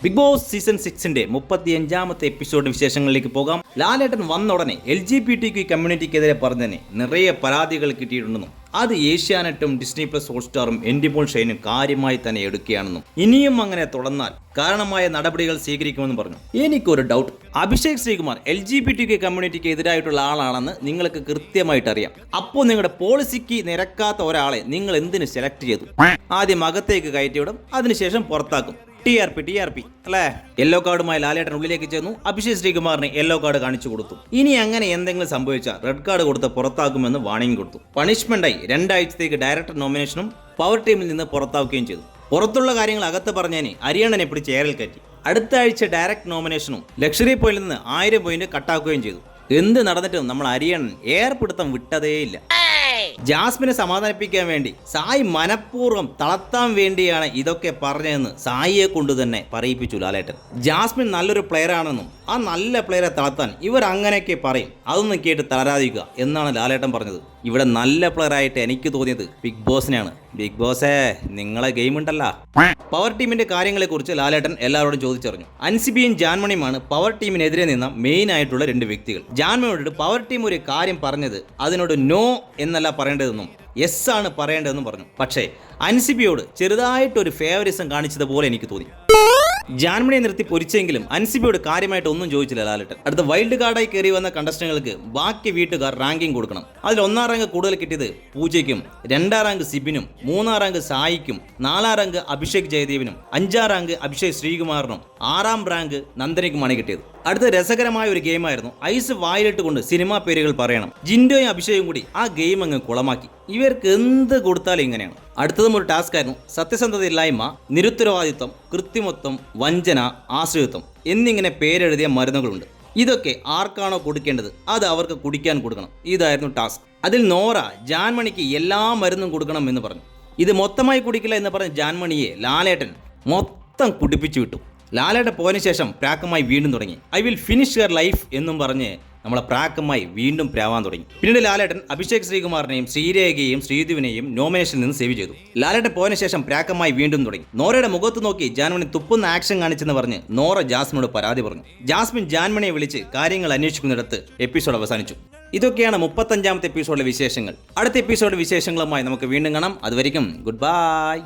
Big boss season 6-ന്റെ 35-ാമത്തെ episode വിശേഷങ്ങളിലേക്ക് പോകാം. ലാലേട്ടൻ വന്ന ഉടനെ LGBTQ കമ്മ്യൂണിറ്റിക്കെതിരെ പറഞ്ഞതിന് നിറയെ പരാതികൾ കിട്ടിയിട്ടുണ്ടെന്നും അത് ഏഷ്യാനെറ്റും ഡിസ്നി പ്ലസ് ഹോട്ട്സ്റ്റാറും എൻഡിമോൾ ഷൈനും കാര്യമായി തന്നെ എടുക്കുകയാണെന്നും ഇനിയും അങ്ങനെ തുടർന്നാൽ കാരണമായ നടപടികൾ സ്വീകരിക്കുമെന്നും പറഞ്ഞു. എനിക്കൊരു ഡൗട്ട്, അഭിഷേക് ശ്രീകുമാർ LGBTQ കമ്മ്യൂണിറ്റിക്ക് എതിരായിട്ടുള്ള ആളാണെന്ന് നിങ്ങൾക്ക് കൃത്യമായിട്ട് അറിയാം. അപ്പോൾ നിങ്ങളുടെ പോളിസിക്ക് നിരക്കാത്ത ഒരാളെ നിങ്ങൾ എന്തിനു സെലക്ട് ചെയ്തു? ആദ്യം അകത്തേക്ക് കയറ്റിവിടും, അതിനുശേഷം പുറത്താക്കും. TRP അല്ലേ? യെല്ലോ കാർഡുമായി ലാലേട്ടൻ ഉള്ളിലേക്ക് ചെന്നു. അഭിഷേക് ശ്രീകുമാറിന് യെല്ലോ കാർഡ് കാണിച്ചു കൊടുത്തു. ഇനി അങ്ങനെ എന്തെങ്കിലും സംഭവിച്ചാൽ റെഡ് കാർഡ് കൊടുത്ത് പുറത്താക്കുമെന്ന് വാണിംഗ് കൊടുത്തു. പണിഷ്മെന്റായി 2 ആഴ്ചത്തേക്ക് ഡയറക്ടർ നോമിനേഷനും പവർ ടീമിൽ നിന്ന് പുറത്താക്കുകയും ചെയ്തു. പുറത്തുള്ള കാര്യങ്ങൾ അകത്ത് പറഞ്ഞതിന് അരിയണ്ണനെ പിടിച്ച് ഏറിൽ കയറ്റി. അടുത്ത ആഴ്ച ഡയറക്ട് നോമിനേഷനും ലക്ഷറി പോയിന്റിൽ നിന്ന് 1000 പോയിന്റ് കട്ടാക്കുകയും ചെയ്തു. എന്ത് നടന്നിട്ടും നമ്മൾ അരിയണ്ണൻ ഏർപ്പിടുത്തം വിട്ടതേയില്ല. ജാസ്മിനെ സമാധാനിപ്പിക്കാൻ വേണ്ടി സായി മനഃപൂർവ്വം തളർത്താൻ വേണ്ടിയാണ് ഇതൊക്കെ പറഞ്ഞതെന്ന് സായിയെ കൊണ്ട് തന്നെ പറയിപ്പിച്ചു ലാലേട്ടൻ. ജാസ്മിൻ നല്ലൊരു പ്ലെയർ ആണെന്നും ആ നല്ല പ്ലെയറെ തളർത്താൻ ഇവർ അങ്ങനെയൊക്കെ പറയും, അതൊന്നും കേട്ട് തളരാതിരിക്കുക എന്നാണ് ലാലേട്ടൻ പറഞ്ഞത്. ഇവിടെ നല്ല പ്ലെയർ ആയിട്ട് എനിക്ക് തോന്നിയത് ബിഗ് ബോസിനെയാണ്. ബിഗ് ബോസേ, നിങ്ങളെ ഗെയിം ഉണ്ടല്ലോ. പവർ ടീമിന്റെ കാര്യങ്ങളെക്കുറിച്ച് ലാലേട്ടൻ എല്ലാവരോടും ചോദിച്ചറിഞ്ഞു. അൻസിബിയും ജാൻമണിയുമാണ് പവർ ടീമിനെതിരെ നിന്ന മെയിൻ ആയിട്ടുള്ള 2 വ്യക്തികൾ. ജാൻമണിയോട് പവർ ടീം ഒരു കാര്യം പറഞ്ഞത് അതിനോട് നോ എന്നല്ല പറയേണ്ടതെന്നും യെസ് ആണ് പറയേണ്ടതെന്നും പറഞ്ഞു. പക്ഷേ അൻസിബിയോട് ചെറുതായിട്ടൊരു ഫേവറിസം കാണിച്ചതുപോലെ എനിക്ക് തോന്നി. ജാൻമണിയെ നിർത്തി പൊരിച്ചെങ്കിലും അൻസിബിയോട് കാര്യമായിട്ട് ഒന്നും ചോദിച്ചില്ല ലാലേട്ടൻ. അടുത്ത വൈൽഡ് കാർഡായി കയറി വന്ന കണ്ടസ്റ്റന്റുകൾക്ക് ബാക്കി വീട്ടുകാർ റാങ്കിങ് കൊടുക്കണം. അതിൽ 1-ാം റാങ്ക് കൂടുതൽ കിട്ടിയത് പൂജയ്ക്കും, 2-ാം റാങ്ക് സിബിനും, 3-ാം റാങ്ക് സായിക്കും, 4-ാം റാങ്ക് അഭിഷേക് ജയദേവിനും, 5-ാം റാങ്ക് അഭിഷേക് ശ്രീകുമാറിനും, 6-ാം റാങ്ക് നന്ദനയ്ക്കുമാണ് കിട്ടിയത്. അടുത്ത രസകരമായ ഒരു ഗെയിമായിരുന്നു ഐസ് വായിലിട്ട് കൊണ്ട് സിനിമാ പേരുകൾ പറയണം. ജിൻഡോയും അഭിഷേകും കൂടി ആ ഗെയിം അങ്ങ് കുളമാക്കി. ഇവർക്ക് എന്ത് കൊടുത്താലും ഇങ്ങനെയാണ്. അടുത്തതും ഒരു ടാസ്ക് ആയിരുന്നു. സത്യസന്ധതയില്ലായ്മ, നിരുത്തരവാദിത്വം, കൃത്രിമത്വം, വഞ്ചന, ആശ്രിതത്വം എന്നിങ്ങനെ പേരെഴുതിയ മരുന്നുകളുണ്ട്. ഇതൊക്കെ ആർക്കാണോ കൊടുക്കേണ്ടത് അത് അവർക്ക് കുടിക്കാൻ കൊടുക്കണം. ഇതായിരുന്നു ടാസ്ക്. അതിൽ നോറ ജാൻമണിക്ക് എല്ലാ മരുന്നും കൊടുക്കണം എന്ന് പറഞ്ഞു. ഇത് മൊത്തമായി കുടിക്കില്ല എന്ന് പറഞ്ഞ ജാൻമണിയെ ലാലേട്ടൻ മൊത്തം കുടിപ്പിച്ചു വിട്ടു. ലാലേട്ടൻ പോയതിനു ശേഷം പ്രാക്കമായി വീണ്ടും തുടങ്ങി. I will finish your life എന്നും പറഞ്ഞ് നമ്മളെ പ്രാക്കമായി വീണ്ടും പ്രാവാൻ തുടങ്ങി. പിന്നീട് ലാലേട്ടൻ അഭിഷേക് ശ്രീകുമാറിനെയും ശ്രീരേഖയെയും ശ്രീധുവിനെയും നോമിനേഷനിൽ നിന്ന് സേവ് ചെയ്തു. ലാലേട്ടൻ പോയതിനു ശേഷം പ്രാക്കമായി വീണ്ടും തുടങ്ങി. നോറയുടെ മുഖത്ത് നോക്കി ജാൻമണി തുപ്പുന്ന ആക്ഷൻ കാണിച്ചെന്ന് പറഞ്ഞ് നോറ ജാസ്മിനോട് പരാതി പറഞ്ഞു. ജാസ്മിൻ ജാൻമണിയെ വിളിച്ച് കാര്യങ്ങൾ അന്വേഷിക്കുന്നിടത്ത് എപ്പിസോഡ് അവസാനിച്ചു. ഇതൊക്കെയാണ് 35-ാമത്തെ എപ്പിസോഡിലെ വിശേഷങ്ങൾ. അടുത്ത എപ്പിസോഡ് വിശേഷങ്ങളുമായി നമുക്ക് വീണ്ടും കാണാം. അതുവരെയും ഗുഡ് ബൈ.